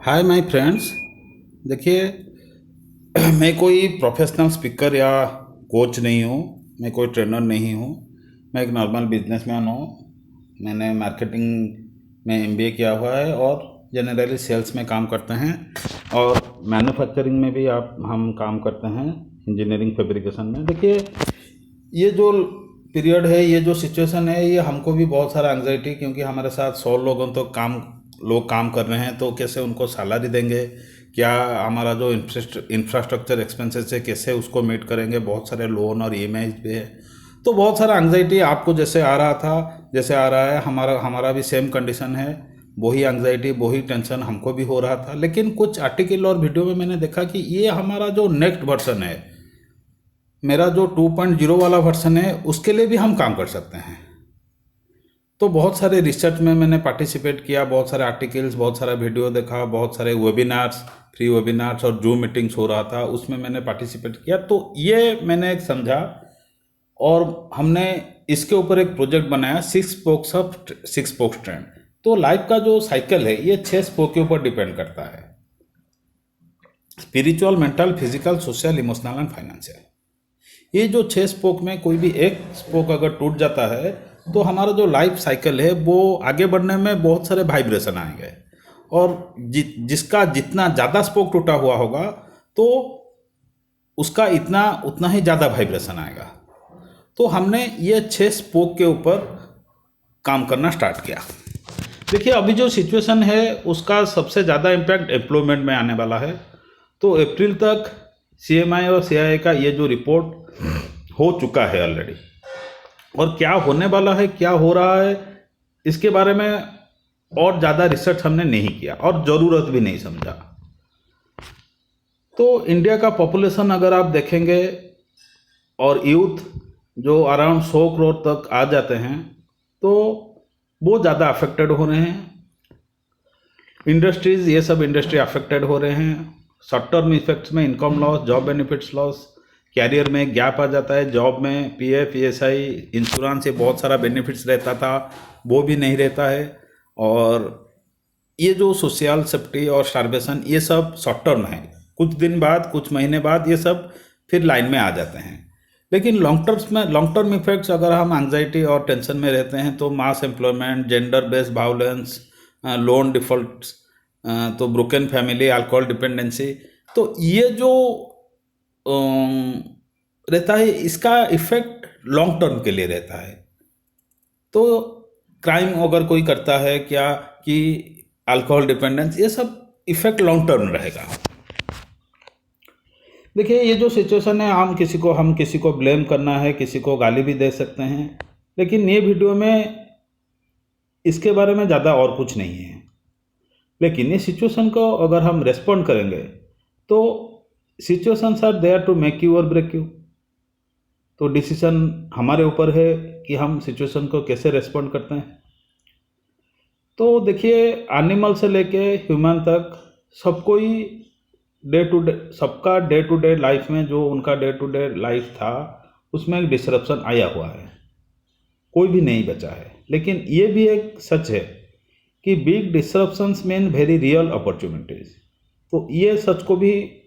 Hi my friends. देखिए, मैं कोई प्रोफेशनल स्पीकर या कोच नहीं हूँ। मैं कोई ट्रेनर नहीं हूँ। मैं एक नॉर्मल बिजनेसमैन हूँ। मैंने मार्केटिंग में एमबीए किया हुआ है और जनरली सेल्स में काम करते हैं और मैन्युफैक्चरिंग में भी हम काम करते हैं, इंजीनियरिंग फैब्रिकेशन में। देखिए, ये जो पीरियड है, ये जो सिचुएशन है, ये हमको भी बहुत सारा एंग्जाइटी, क्योंकि हमारे साथ 100 लोगों तो लोग काम कर रहे हैं, तो कैसे उनको सैलरी देंगे, क्या हमारा जो इंफ्रास्ट्रक्चर एक्सपेंसेस है कैसे उसको मीट करेंगे। बहुत सारे लोन और ईएमआईज भी है, तो बहुत सारा एंग्जाइटी आपको जैसे आ रहा था, जैसे आ रहा है। हमारा हमारा भी सेम कंडीशन है। वही एंग्जाइटी, वही टेंशन हमको भी हो रहा था। लेकिन कुछ आर्टिकल और वीडियो में मैंने देखा कि ये हमारा जो नेक्स्ट वर्जन है, मेरा जो 2.0 वाला वर्जन है, उसके लिए भी हम काम कर सकते हैं। तो बहुत सारे रिसर्च में मैंने पार्टिसिपेट किया, बहुत सारे आर्टिकल्स, बहुत सारा वीडियो देखा, बहुत सारे वेबिनार्स, फ्री वेबिनार्स और जूम मीटिंग्स हो रहा था, उसमें मैंने पार्टिसिपेट किया। तो ये मैंने एक समझा और हमने इसके ऊपर एक प्रोजेक्ट बनाया, 6 स्पोक्स ऑफ 6 स्पोक्स ट्रेंड। तो लाइफ का जो साइकिल है, ये 6 स्पोक के ऊपर डिपेंड करता है: spiritual, mental, physical, social, emotional and financial. ये जो 6 स्पोक में कोई भी एक स्पोक अगर टूट जाता है, तो हमारा जो लाइफ साइकिल है वो आगे बढ़ने में बहुत सारे वाइब्रेशन आएंगे। और जिसका जितना ज़्यादा स्पोक टूटा हुआ होगा, तो उसका उतना ही ज़्यादा वाइब्रेशन आएगा। तो हमने ये 6 स्पोक के ऊपर काम करना स्टार्ट किया। देखिए, अभी जो सिचुएशन है, उसका सबसे ज़्यादा इम्पैक्ट एम्प्लॉयमेंट में आने वाला है। तो अप्रैल तक सीएमआई और सीआईआई का ये जो रिपोर्ट हो चुका है ऑलरेडी, और क्या होने वाला है, क्या हो रहा है, इसके बारे में और ज़्यादा रिसर्च हमने नहीं किया और ज़रूरत भी नहीं समझा। तो इंडिया का पॉपुलेशन अगर आप देखेंगे और यूथ जो अराउंड 100 करोड़ तक आ जाते हैं, तो वो ज़्यादा अफेक्टेड हो रहे हैं। इंडस्ट्रीज़, ये सब इंडस्ट्री अफेक्टेड हो रहे हैं। शॉर्ट टर्म इफेक्ट्स में income loss, job benefits loss, career में गैप आ जाता है। जॉब में पीएफ, ईएसआई, इंश्योरेंस, ये बहुत सारा बेनिफिट्स रहता था, वो भी नहीं रहता है। और ये जो सोशल सेफ्टी और स्टारवेशन, ये सब शॉर्ट टर्म है। कुछ दिन बाद, कुछ महीने बाद ये सब फिर लाइन में आ जाते हैं। लेकिन लॉन्ग टर्म इफेक्ट्स, अगर हम एंग्जाइटी और टेंशन में रहते हैं, तो mass employment, gender based violence, loan default, तो ब्रोकन फैमिली, अल्कोहल डिपेंडेंसी, तो ये जो रहता है, इसका इफेक्ट लॉन्ग टर्म के लिए रहता है। तो क्राइम अगर कोई करता है, क्या कि अल्कोहल डिपेंडेंस, ये सब इफेक्ट लॉन्ग टर्म रहेगा। देखिए, ये जो सिचुएशन है, हम किसी को ब्लेम करना है, किसी को गाली भी दे सकते हैं, लेकिन ये वीडियो में इसके बारे में ज़्यादा और कुछ नहीं है। लेकिन ये सिचुएशन को अगर हम रेस्पॉन्ड करेंगे, तो situations are there to make you or break you. तो डिसीजन हमारे ऊपर है कि हम सिचुएशन को कैसे रेस्पॉन्ड करते हैं। तो देखिए, एनिमल से लेके ह्यूमन तक सबको ही सबका डे टू डे लाइफ में, जो उनका डे टू डे लाइफ था, उसमें एक डिसरप्शन आया हुआ है। कोई भी नहीं बचा है। लेकिन ये भी एक सच है कि big disruptions mean very real opportunities. तो ये सच को भी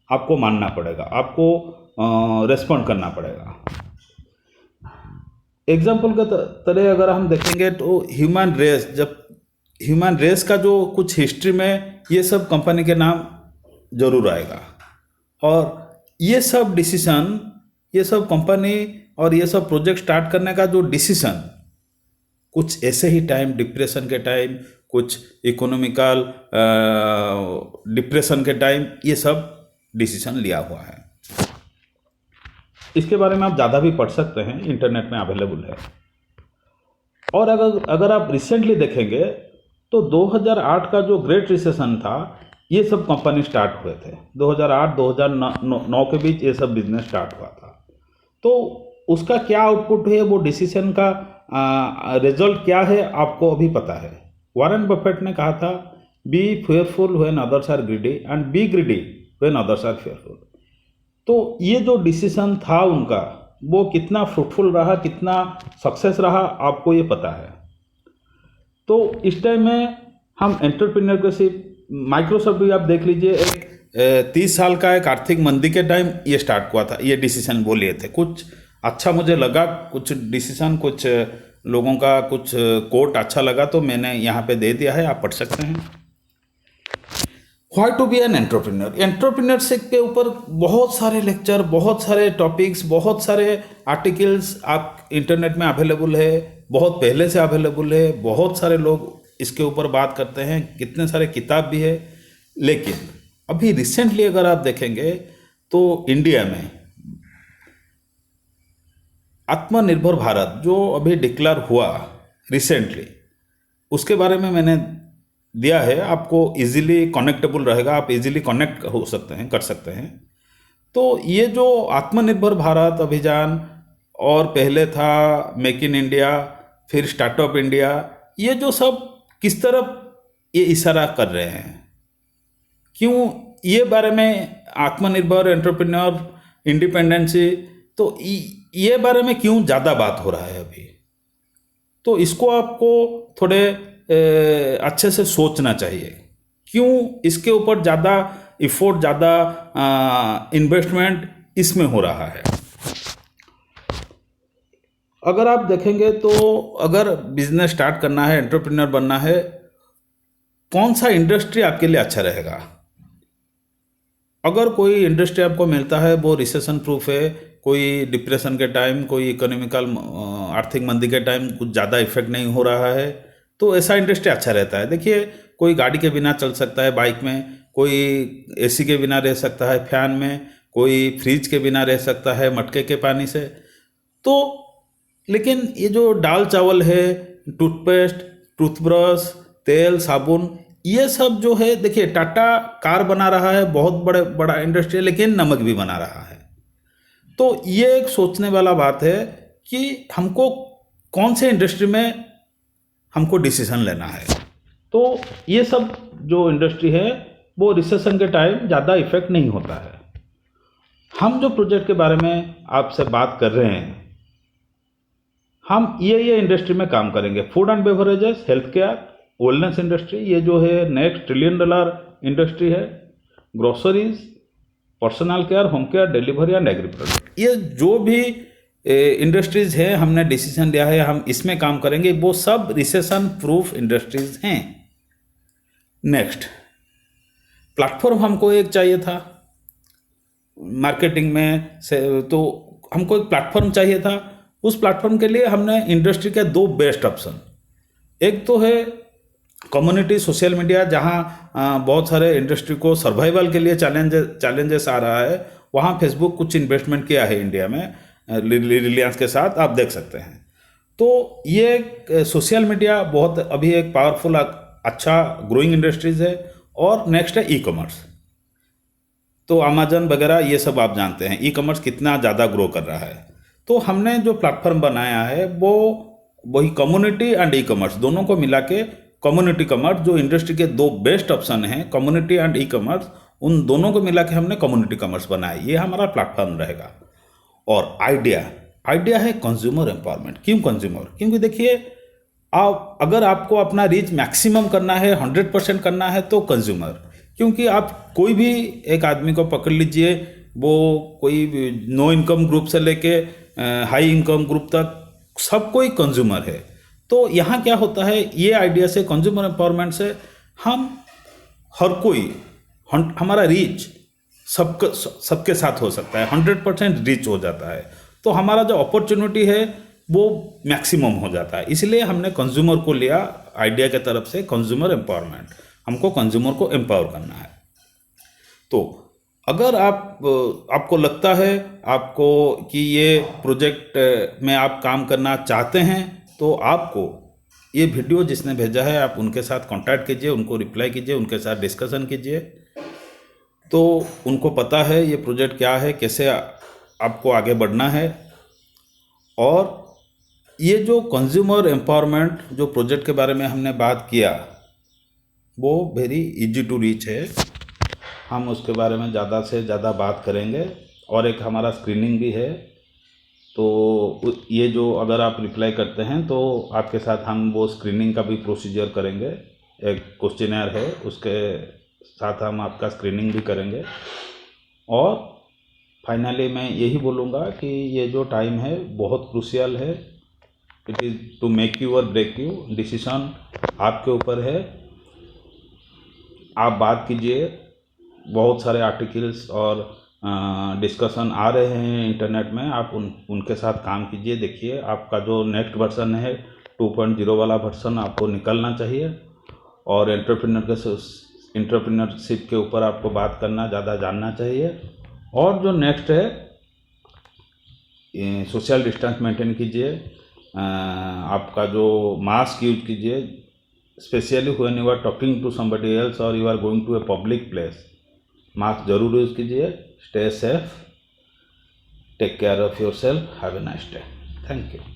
आपको मानना पड़ेगा, आपको रेस्पॉन्ड करना पड़ेगा। एग्जाम्पल के तरह अगर हम देखेंगे, तो ह्यूमन रेस का जो कुछ हिस्ट्री में, ये सब कंपनी के नाम जरूर आएगा। और ये सब डिसीजन, ये सब कंपनी और ये सब प्रोजेक्ट स्टार्ट करने का जो डिसीजन, कुछ ऐसे ही टाइम, डिप्रेशन के टाइम, कुछ इकोनॉमिकल डिप्रेशन के टाइम, ये सब डिसीजन लिया हुआ है। इसके बारे में आप ज़्यादा भी पढ़ सकते हैं, इंटरनेट में अवेलेबल है। और अगर आप रिसेंटली देखेंगे, तो 2008 का जो ग्रेट रिसेशन था, ये सब कंपनी स्टार्ट हुए थे। 2008-2009 के बीच ये सब बिजनेस स्टार्ट हुआ था। तो उसका क्या आउटपुट है, वो डिसीजन का रिजल्ट क्या है, आपको अभी पता है। वॉरेन बफेट ने कहा था, be fearful when others are greedy and be greedy when others are fearful. तो ये जो डिसीजन था उनका, वो कितना फ्रूटफुल रहा, कितना सक्सेस रहा, आपको ये पता है। तो इस टाइम में हम एंटरप्रेन्योरशिप माइक्रोसॉफ्ट भी आप देख लीजिए, एक 30 साल का एक आर्थिक मंदी के टाइम ये स्टार्ट हुआ था, ये डिसीजन वो लिए थे। कुछ अच्छा मुझे लगा, कुछ डिसीजन, कुछ लोगों का कुछ कोट अच्छा लगा, तो मैंने यहाँ पे दे दिया है, आप पढ़ सकते हैं। Why to be an entrepreneur, entrepreneurship के ऊपर बहुत सारे लेक्चर, बहुत सारे टॉपिक्स, बहुत सारे आर्टिकल्स आप इंटरनेट में अवेलेबल है, बहुत पहले से अवेलेबल है, बहुत सारे लोग इसके ऊपर बात करते हैं, कितने सारे किताब भी है। लेकिन अभी रिसेंटली अगर आप देखेंगे तो इंडिया में आत्मनिर्भर भारत जो अभी डिक्लेयर हुआ रिसेंटली, उसके बारे में मैंने दिया है, आपको इजीली कनेक्टेबल रहेगा, आप इजीली कनेक्ट हो सकते हैं, कर सकते हैं। तो ये जो आत्मनिर्भर भारत अभियान और पहले था मेक इन इंडिया, फिर स्टार्टअप इंडिया, ये जो सब किस तरफ ये इशारा कर रहे हैं, क्यों ये बारे में आत्मनिर्भर, एंटरप्रेन्योर, इंडिपेंडेंसी, तो ये बारे में क्यों ज़्यादा बात हो रहा है अभी, तो इसको आपको थोड़े अच्छे से सोचना चाहिए, क्यों इसके ऊपर ज़्यादा इफोर्ट, ज़्यादा इन्वेस्टमेंट इसमें हो रहा है। अगर आप देखेंगे तो अगर बिजनेस स्टार्ट करना है, एंटरप्रेन्योर बनना है, कौन सा इंडस्ट्री आपके लिए अच्छा रहेगा। अगर कोई इंडस्ट्री आपको मिलता है वो रिसेशन प्रूफ है, कोई डिप्रेशन के टाइम, कोई इकोनॉमिकल आर्थिक मंदी के टाइम कुछ ज़्यादा इफेक्ट नहीं हो रहा है, तो ऐसा इंडस्ट्री अच्छा रहता है। देखिए, कोई गाड़ी के बिना चल सकता है, बाइक में, कोई एसी के बिना रह सकता है, फैन में, कोई फ्रिज के बिना रह सकता है, मटके के पानी से। तो लेकिन ये जो दाल चावल है, टूथपेस्ट, टूथब्रश, तेल, साबुन, ये सब जो है, देखिए टाटा कार बना रहा है, बहुत बड़ा इंडस्ट्री है, लेकिन नमक भी बना रहा है। तो ये एक सोचने वाला बात है कि हमको कौन से इंडस्ट्री में हमको डिसीजन लेना है। तो ये सब जो इंडस्ट्री है वो रिसेशन के टाइम ज़्यादा इफेक्ट नहीं होता है। हम जो प्रोजेक्ट के बारे में आपसे बात कर रहे हैं, हम ये इंडस्ट्री में काम करेंगे, food and beverages, health care, wellness industry, ये जो है नेक्स्ट $1 ट्रिलियन इंडस्ट्री है, groceries, personal care, home care, delivery and agree product, ये जो भी इंडस्ट्रीज हैं हमने डिसीजन लिया है हम इसमें काम करेंगे, वो सब रिसेशन प्रूफ इंडस्ट्रीज हैं। नेक्स्ट, प्लेटफॉर्म हमको एक चाहिए था मार्केटिंग में से, तो हमको एक प्लेटफॉर्म चाहिए था। उस प्लेटफॉर्म के लिए हमने इंडस्ट्री के 2 बेस्ट ऑप्शन, एक तो है कम्युनिटी सोशल मीडिया, जहाँ बहुत सारे इंडस्ट्री को सर्वाइवल के लिए चैलेंजेस आ रहा है, वहाँ फेसबुक कुछ इन्वेस्टमेंट किया है इंडिया में रिलायंस के साथ, आप देख सकते हैं। तो ये सोशल मीडिया बहुत अभी एक पावरफुल अच्छा ग्रोइंग इंडस्ट्रीज है। और नेक्स्ट है ई कॉमर्स, तो अमेजन वगैरह ये सब आप जानते हैं, ई कॉमर्स कितना ज़्यादा ग्रो कर रहा है। तो हमने जो प्लेटफॉर्म बनाया है वो वही कम्युनिटी एंड ई कॉमर्स दोनों को मिला के, कम्युनिटी कॉमर्स जो इंडस्ट्री के 2 बेस्ट ऑप्शन हैं, कम्युनिटी एंड ई कॉमर्स, उन दोनों को मिला के हमने कम्युनिटी कॉमर्स बनाया, ये हमारा प्लेटफॉर्म रहेगा। और आइडिया है कंज्यूमर एम्पावरमेंट। क्यों कंज्यूमर? क्योंकि देखिए, आप अगर आपको अपना रीच मैक्सिमम करना है, 100% करना है, तो कंज्यूमर, क्योंकि आप कोई भी एक आदमी को पकड़ लीजिए, वो कोई नो इनकम ग्रुप से लेके हाई इनकम ग्रुप तक सब कोई कंज्यूमर है। तो यहाँ क्या होता है, ये आइडिया से, कंज्यूमर एम्पावरमेंट से, हम हर कोई, हमारा रीच सबके साथ हो सकता है, 100% रीच हो जाता है, तो हमारा जो अपॉर्चुनिटी है वो मैक्सिमम हो जाता है। इसलिए हमने कंज्यूमर को लिया आइडिया के तरफ से, कंज्यूमर एम्पावरमेंट, हमको कंज्यूमर को एम्पावर करना है। तो अगर आपको लगता है आपको कि ये प्रोजेक्ट में आप काम करना चाहते हैं, तो आपको ये वीडियो जिसने भेजा है आप उनके साथ कांटेक्ट कीजिए, उनको रिप्लाई कीजिए, उनके साथ डिस्कशन कीजिए, तो उनको पता है ये प्रोजेक्ट क्या है, कैसे आपको आगे बढ़ना है। और ये जो कंज्यूमर एम्पावरमेंट जो प्रोजेक्ट के बारे में हमने बात किया, वो वेरी इजी टू रीच है, हम उसके बारे में ज़्यादा से ज़्यादा बात करेंगे। और एक हमारा स्क्रीनिंग भी है, तो ये जो अगर आप रिप्लाई करते हैं तो आपके साथ हम वो स्क्रीनिंग का भी प्रोसीजर करेंगे। एक क्वेश्चनर है, उसके साथ हम आपका स्क्रीनिंग भी करेंगे। और फाइनली मैं यही बोलूँगा कि ये जो टाइम है बहुत क्रूशियल है। It is to make you or break you, decision आपके ऊपर है। आप बात कीजिए, बहुत सारे आर्टिकल्स और डिस्कशन आ रहे हैं इंटरनेट में, आप उनके साथ काम कीजिए। देखिए आपका जो नेक्स्ट वर्जन है 2.0 वाला वर्जन आपको निकलना चाहिए। और एंटरप्रेन्योरशिप के ऊपर आपको बात करना, ज़्यादा जानना चाहिए। और जो नेक्स्ट है, सोशल डिस्टेंस मेंटेन कीजिए, आपका जो मास्क यूज कीजिए, specially when you are talking to somebody else और you are going to a public place, mask जरूर यूज कीजिए। Stay safe, take care of yourself, have a nice day, thank you.